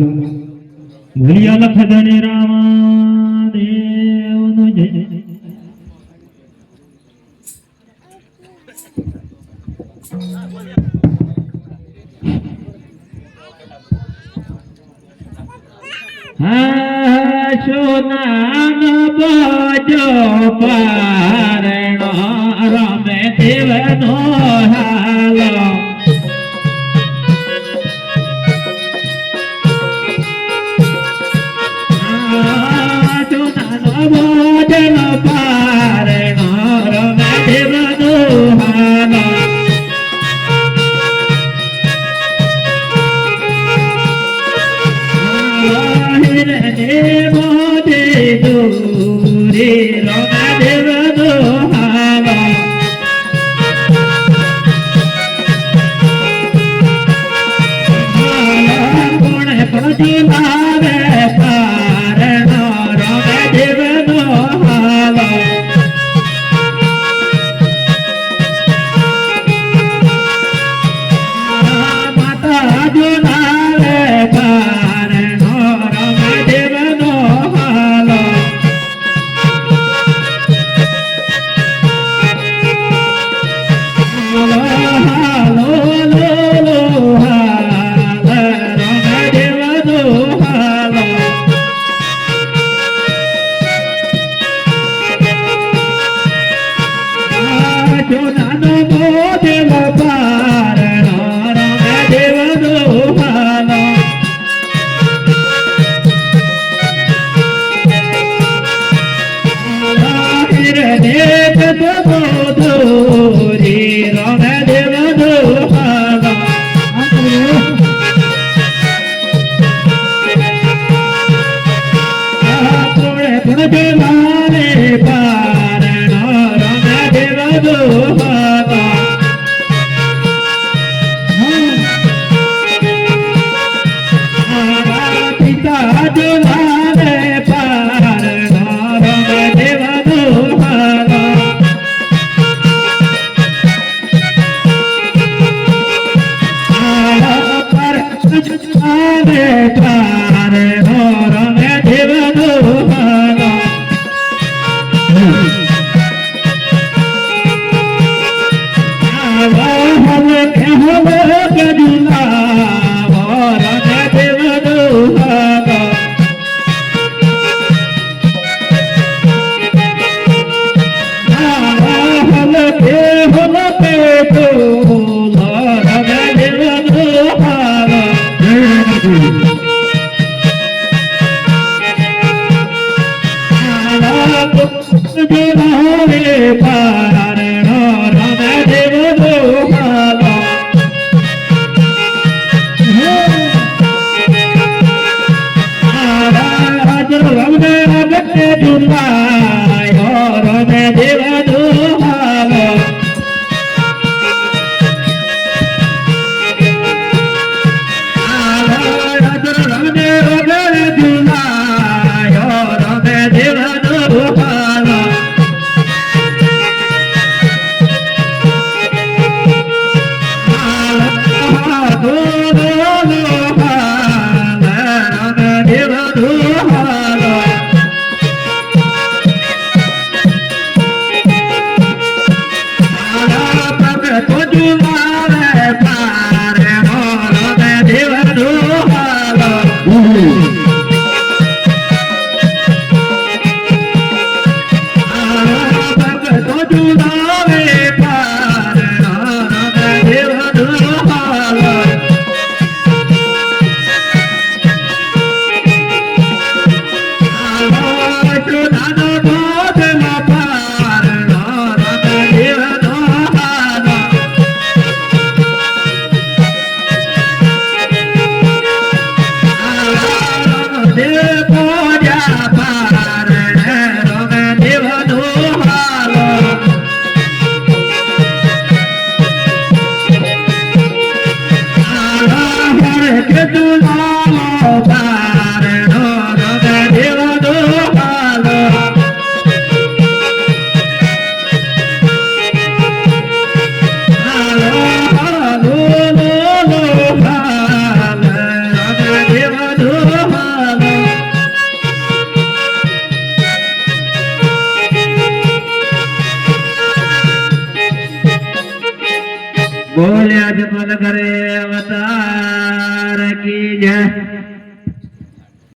ભૂલિયા લખ ધણી રામા દેવનો જય સોનાન બજો પારણો રમે દેવનો હાલો ભોજન પારણો રમે દેવનો હાલો દેવો દેજો રે રમે દેવનો હાલો કોણે પછી મારે પારણો રમે દેવનો હાલો માતા જોનારે પારણો રમે દેવનો હાલો હાલો લો હાલ રમે દેવનો હાલો જોનાનો મોદેવ પારણો રમે દેવનો હાલો દેવ બોધોરી રમે દેવનો હાલો થોડે મારે પારણો રમે દેવનો હાલો પિતા જોવાને પારણો રમે દેવનો હાલો પર જોવાને પારણો રમે દેવનો હાલો પારણો રમે દેવનો હાલો રમે અગત્ય જુલાય રમે દેવનો હાલો રમે અગત્ય જુલાય રમે દેવનો હાલો દેવા बोले आज पल करे अवतार की जय।